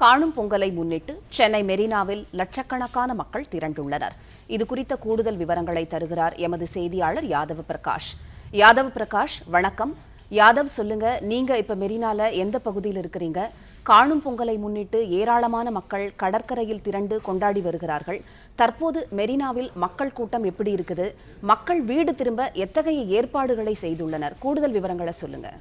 காணும் பொங்கலை முன்னிட்டு சென்னை மெரினாவில் லட்சக்கணக்கான மக்கள் திரண்டுள்ளனர். இதுகுறித்த கூடுதல் விவரங்களை தருகிறார் எமது செய்தியாளர் யாதவ் பிரகாஷ். யாதவ் பிரகாஷ், வணக்கம். யாதவ், சொல்லுங்க, நீங்க இப்ப மெரினால எந்த பகுதியில் இருக்கிறீங்க? காணும் பொங்கலை முன்னிட்டு ஏராளமான மக்கள் கடற்கரையில் திரண்டு கொண்டாடி வருகிறார்கள். தற்போது மெரினாவில் மக்கள் கூட்டம் எப்படி இருக்குது? மக்கள் வீடு திரும்ப எத்தகைய ஏற்பாடுகளை செய்துள்ளனர்? கூடுதல் விவரங்களை சொல்லுங்க.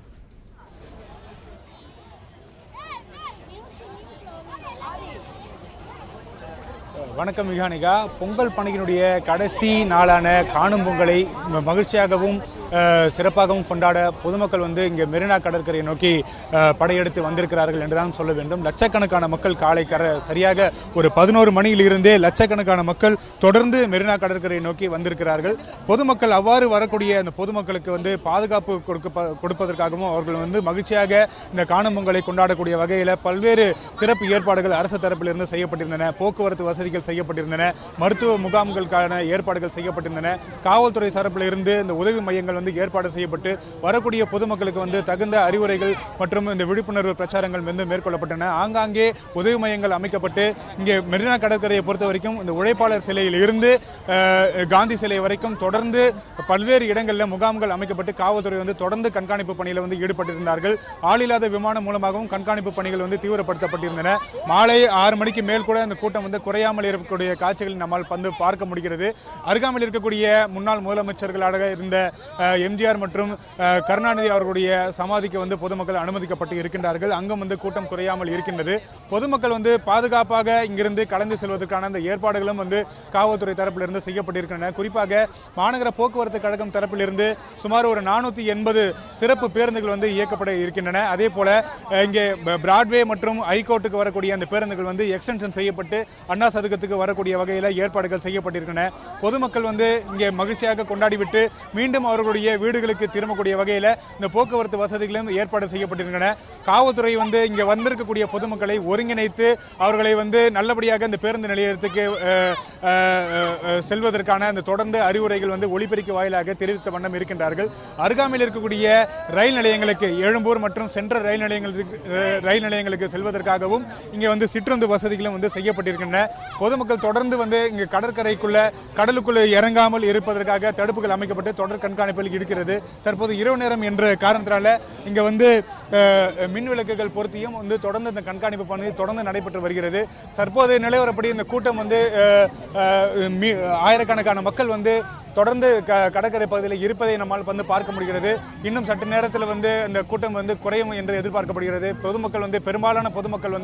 வணக்கம் விகானிகா. பொங்கல் பண்டிகையினுடைய கடைசி நாளான காணும் பொங்கலை மகிழ்ச்சியாகவும் சிறப்பாகவும் கொண்டாட பொதுமக்கள் இங்கே மெரினா கடற்கரையை நோக்கி படையெடுத்து வந்திருக்கிறார்கள் என்றுதான் சொல்ல வேண்டும். லட்சக்கணக்கான மக்கள் காலை சரியாக ஒரு 11 மணியிலிருந்தே லட்சக்கணக்கான மக்கள் தொடர்ந்து மெரினா கடற்கரையை நோக்கி வந்திருக்கிறார்கள். பொதுமக்கள் அவ்வாறு வரக்கூடிய அந்த பொதுமக்களுக்கு பாதுகாப்பு கொடுப்பதற்காகவும் அவர்கள் மகிழ்ச்சியாக இந்த காணும் பொங்கலை கொண்டாடக்கூடிய வகையில் பல்வேறு சிறப்பு ஏற்பாடுகள் அரசு தரப்பிலிருந்து செய்யப்பட்டிருந்தன. போக்குவரத்து வசதிகள் செய்யப்பட்டிருந்தன. மருத்துவ முகாம்களுக்கான ஏற்பாடுகள் செய்யப்பட்டிருந்தன. காவல்துறை தரப்பிலிருந்து இந்த உதவி மையங்கள் ஏற்பாடு செய்யப்பட்டு வரக்கூடிய பொதுமக்களுக்கு தகுந்த அறிவுரைகள் மற்றும் இந்த விழிப்புணர்வு பிரச்சாரங்கள் மேற்கொள்ளப்பட்டன. ஆங்காங்கே உதவி மையங்கள் அமைக்கப்பட்டு இங்கே மெரினா கடற்கரையை பொறுத்த வரைக்கும் இந்த உழைப்பாளர் சிலையில் இருந்து காந்தி சிலை வரைக்கும் தொடர்ந்து பல்வேறு இடங்களில் முகாம்கள் அமைக்கப்பட்டு காவல்துறை தொடர்ந்து கண்காணிப்பு பணியில் ஈடுபட்டிருந்தார்கள். ஆளில்லாத விமானம் மூலமாகவும் கண்காணிப்பு பணிகள் தீவிரப்படுத்தப்பட்டிருந்தன. மாலை 6 மணிக்கு மேல் கூட அந்த கூட்டம் குறையாமல் இருக்கக்கூடிய காட்சிகளை நம்மால் பார்க்க முடிகிறது. அருகாமையில் இருக்கக்கூடிய முன்னாள் முதலமைச்சர்களாக இருந்த எம்ஜிஆர் மற்றும் கருணாநிதி அவர்களுடைய சமாதிக்கு பொதுமக்கள் அனுமதிக்கப்பட்டு இருக்கின்றார்கள். அங்கும் கூட்டம் குறையாமல் இருக்கின்றது. பொதுமக்கள் பாதுகாப்பாக இங்கிருந்து கலந்து செல்வதற்கான அந்த ஏற்பாடுகளும் காவல்துறை தரப்பிலிருந்து செய்யப்பட்டிருக்கின்றன. குறிப்பாக மாநகர போக்குவரத்து கழகம் தரப்பிலிருந்து சுமார் ஒரு 480 சிறப்பு பேருந்துகள் இயக்கப்பட இருக்கின்றன. அதே போல இங்கே பிராட்வே மற்றும் ஹைகோர்ட்டுக்கு வரக்கூடிய அந்த பேருந்துகள் எக்ஸ்டென்ஷன் செய்யப்பட்டு அண்ணா சதுக்கத்துக்கு வரக்கூடிய வகையில் ஏற்பாடுகள் செய்யப்பட்டிருக்கின்றன. பொதுமக்கள் இங்கே மகிழ்ச்சியாக கொண்டாடிவிட்டு மீண்டும் அவர்களுடைய வீடுகளுக்கு திரும்பக்கூடிய வகையில் இந்த போக்குவரத்து வசதிகளும் ஏற்பாடு செய்யப்பட்டிருக்கின்றன. காவல்துறை இங்கே வந்திருக்கக்கூடிய பொதுமக்களை ஒருங்கிணைத்து அவர்களை நல்லபடியாக இந்த பேருந்து நிலையத்துக்கு செல்வதற்கான அந்த தொடர்ந்து அறிவுரைகள் ஒலிபெருக்கி வாயிலாக தெரிவித்த வண்ணம் இருக்கின்றார்கள். அருகாமையில் இருக்கக்கூடிய ரயில் நிலையங்களுக்கு, எழும்பூர் மற்றும் சென்ட்ரல் ரயில் நிலையங்களுக்கு செல்வதற்காகவும் இங்கே சிற்றுந்து வசதிகளும் செய்யப்பட்டிருக்கின்றன. பொதுமக்கள் தொடர்ந்து இங்கே கடலுக்குள்ள இறங்காமல் இருப்பதற்காக தடுப்புகள் அமைக்கப்பட்டு தொடர் கண்காணிப்பில் இருக்கிறது. தற்போது இரவு நேரம் என்ற காரணத்தினால இங்க மின் விளக்குகள் பொருத்தியும் தொடர்ந்து இந்த கண்காணிப்பு பணி தொடர்ந்து நடைபெற்று வருகிறது. தற்போது நிலவரப்படி இந்த கூட்டம் ஆயிரக்கணக்கான மக்கள் தொடர்ந்து கடற்கரை பகுதியில் இருப்பதை நம்மால் பார்க்க முடிகிறது. இன்னும் சற்று நேரத்தில் இந்த கூட்டம் குறையும் என்று எதிர்பார்க்கப்படுகிறது. பொதுமக்கள் பெரும்பாலான பொதுமக்கள்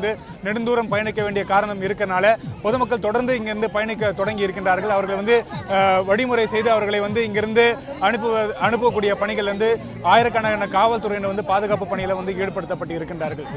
நெடுந்தூரம் பயணிக்க வேண்டிய காரணம் இருக்கனால பொதுமக்கள் தொடர்ந்து இங்கிருந்து பயணிக்க தொடங்கி இருக்கின்றார்கள். அவர்கள் வழிமுறை செய்து அவர்களை இங்கிருந்து அனுப்பக்கூடிய பணிகள் ஆயிரக்கணக்கான காவல்துறையினர் பாதுகாப்பு பணியில் ஈடுபடுத்தப்பட்டு இருக்கின்றார்கள்.